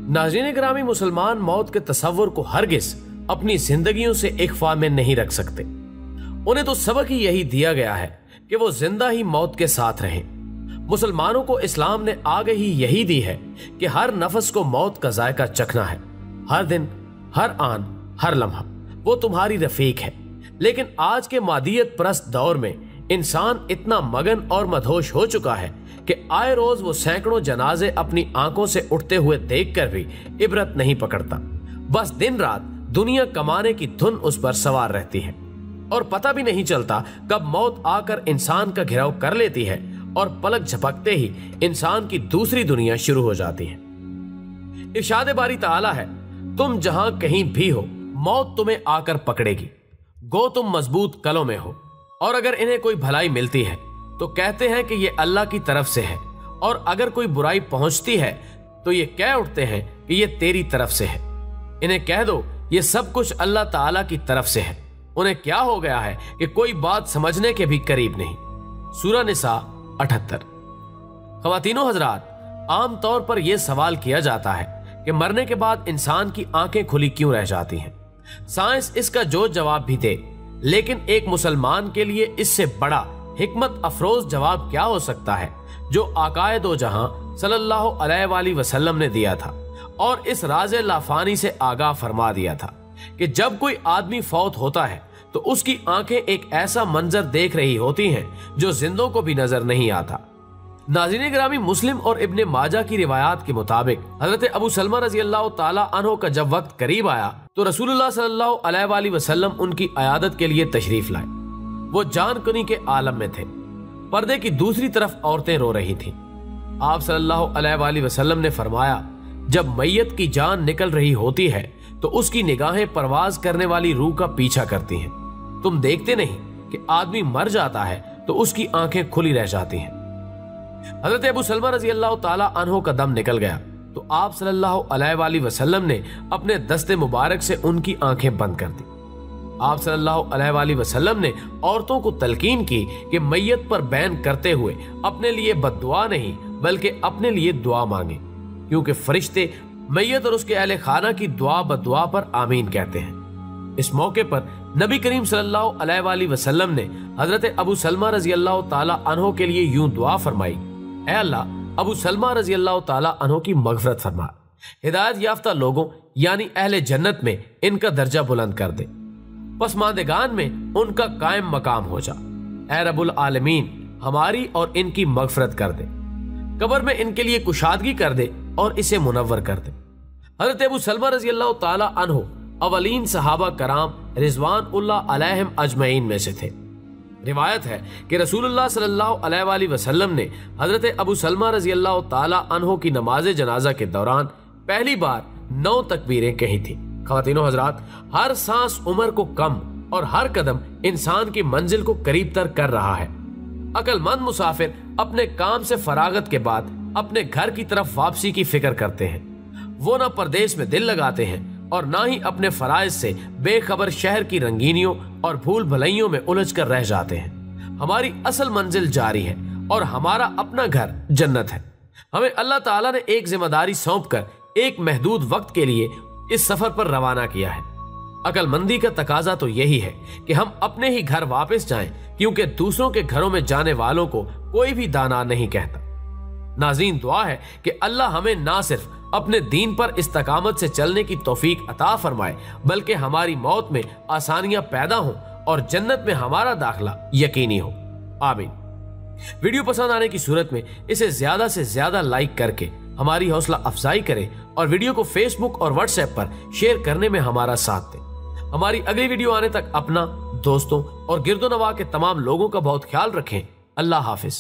नाज़रीन गिरामी, मुसलमान मौत के तस्वुर को हरगिज अपनी जिंदगियों से इख्फा में नहीं रख सकते। उन्हें तो सबक ही यही दिया गया है कि वो जिंदा ही मौत के साथ रहें। मुसलमानों को इस्लाम ने आगे ही यही दी है कि हर नफस को मौत का जायका चखना है। हर दिन, हर आन, हर लम्हा वो तुम्हारी रफीक है। लेकिन आज के मादियत परस्त दौर में इंसान इतना मगन और मदहोश हो चुका है कि आए रोज वो सैकड़ों जनाजे अपनी आंखों से उठते हुए देखकर भी इबरत नहीं पकड़ता। बस दिन रात दुनिया कमाने की धुन उस पर सवार रहती है और पता भी नहीं चलता कब मौत आकर इंसान का घिराव कर लेती है और पलक झपकते ही इंसान की दूसरी दुनिया शुरू हो जाती है। इरशाद बारी ताला है, तुम जहां कहीं भी हो मौत तुम्हें आकर पकड़ेगी, गो तुम मजबूत कलों में हो। और अगर इन्हें कोई भलाई मिलती है तो कहते हैं कि ये अल्लाह की तरफ से है, और अगर कोई बुराई पहुंचती है तो ये कह उठते हैं कि ये तेरी तरफ से है। इन्हें कह दो ये सब कुछ अल्लाह ताला की तरफ से है। उन्हें क्या हो गया है कि कोई बात समझने के भी करीब नहीं। सूरह निसा 78। ख़वातीनो हजरात, आमतौर पर यह सवाल किया जाता है कि मरने के बाद इंसान की आंखें खुली क्यों रह जाती हैं। साइंस इसका जो जवाब भी दे, लेकिन एक मुसलमान के लिए इससे बड़ा हिकमत अफरोज जवाब क्या हो सकता है जो आकाए दो जहां सल्लल्लाहु अलैहि वसल्लम ने दिया था और इस राज़े लाफानी से आगाह फरमा दिया था कि जब कोई आदमी फौत होता है तो उसकी आंखें एक ऐसा मंजर देख रही होती हैं जो जिंदों को भी नजर नहीं आता। नाज़रीन गिरामी, मुस्लिम और इब्ने माजा की रिवायात के मुताबिक हजरत अबू सलमा रजी अल्लाह ताला अन्हो का जब वक्त करीब आया तो रसूलुल्लाह सल्लल्लाहु अलैहि वसल्लम उनकी अयादत के लिए तशरीफ लाए। वो जानकुनी के आलम में थे। पर्दे की दूसरी तरफ औरतें रो रही थीं। आप सल्लल्लाहु अलैहि वसल्लम ने फरमाया, जब मैयत की जान निकल रही होती है तो उसकी निगाहें परवाज करने वाली रूह का पीछा करती हैं। तुम देखते नहीं कि आदमी मर जाता है तो उसकी आंखें खुली रह जाती हैं। हजरत अबू सलमा रजी अल्लाह ताला अन्हो का दम निकल गया तो आप सल्लल्लाहु अलैहि वसल्लम ने अपने दस्ते मुबारक से उनकी आंखें बंद कर दी। आप सल्लल्लाहु अलैहि वसल्लम ने औरतों को तलकीन की कि मैयत पर बैन करते हुए अपने लिए बद्दुआ नहीं बल्कि अपने लिए दुआ मांगे, क्योंकि फरिश्ते मैयत और उसके अहले खाना की दुआ बद्दुआ पर आमीन कहते हैं। इस मौके पर नबी करीम सल्लल्लाहु अलैहि वसल्लम ने हजरत अबू सलमा रजी अल्लाह ताला अन्हो के लिए यूं दुआ फरमाई, ऐ अल्लाह, अबू सलमा रजी अल्लाह ताला अन्हो की मगफरत फरमा, हिदायत याफ्ता लोगों यानी अहले जन्नत में इनका दर्जा बुलंद कर दे, पसमानदेगान में उनका कायम मकाम हो जा। ऐ रब्बुल आलमीन, हमारी और इनकी मगफरत कर दे, कब्र में इनके लिए कुशादगी कर दे और इसे मुनव्वर कर दे। हजरत अबू सलमा रजी अल्लाह ताला अन्हो अवलीन सहाबा कराम रिजवानुल्लाह अलैहिम अजमईन में से थे। रिवायत है कि रसूलुल्लाह सल्लल्लाहु अलैहि वसल्लम ने हजरत अबू सलमा रजी अल्लाह ताला अन्हो की नमाज जनाजा के दौरान पहली बार 9 तकबीरें कही थी। ख़वातीनो हजरात, हर सांस उम्र को कम और हर कदम इंसान की मंजिल को करीब तर कर रहा है। अक्लमंद मुसाफिर अपने काम से फरागत के बाद अपने घर की तरफ वापसी की फिक्र करते हैं। वो ना परदेश में दिल लगाते हैं और ना ही अपने फराइज से बेखबर शहर की रंगीनियों और भूल भलाइयों में उलझ कर रह जाते हैं। हमारी असल मंजिल जारी है और हमारा अपना घर जन्नत है। हमें अल्लाह ताला ने एक जिम्मेदारी सौंप कर एक महदूद वक्त के लिए इस सफर पर रवाना किया है। अकलमंदी का तकाजा तो यही है कि हम अपने ही घर वापस जाएं, क्योंकि दूसरों के घरों में जाने वालों को कोई भी दाना नहीं कहता। नाज़रीन, दुआ है कि अल्लाह हमें ना सिर्फ अपने दीन पर इस्तकामत से चलने की तौफीक अता फरमाए, बल्कि हमारी मौत में आसानियां पैदा हों और जन्नत में हमारा दाखिला यकीनी हो। आमीन। वीडियो पसंद आने की सूरत में इसे ज्यादा से ज्यादा लाइक करके हमारी हौसला अफजाई करें और वीडियो को फेसबुक और व्हाट्सएप पर शेयर करने में हमारा साथ दें। हमारी अगली वीडियो आने तक अपना, दोस्तों और गिरदोनवा के तमाम लोगों का बहुत ख्याल रखें। अल्लाह हाफिज।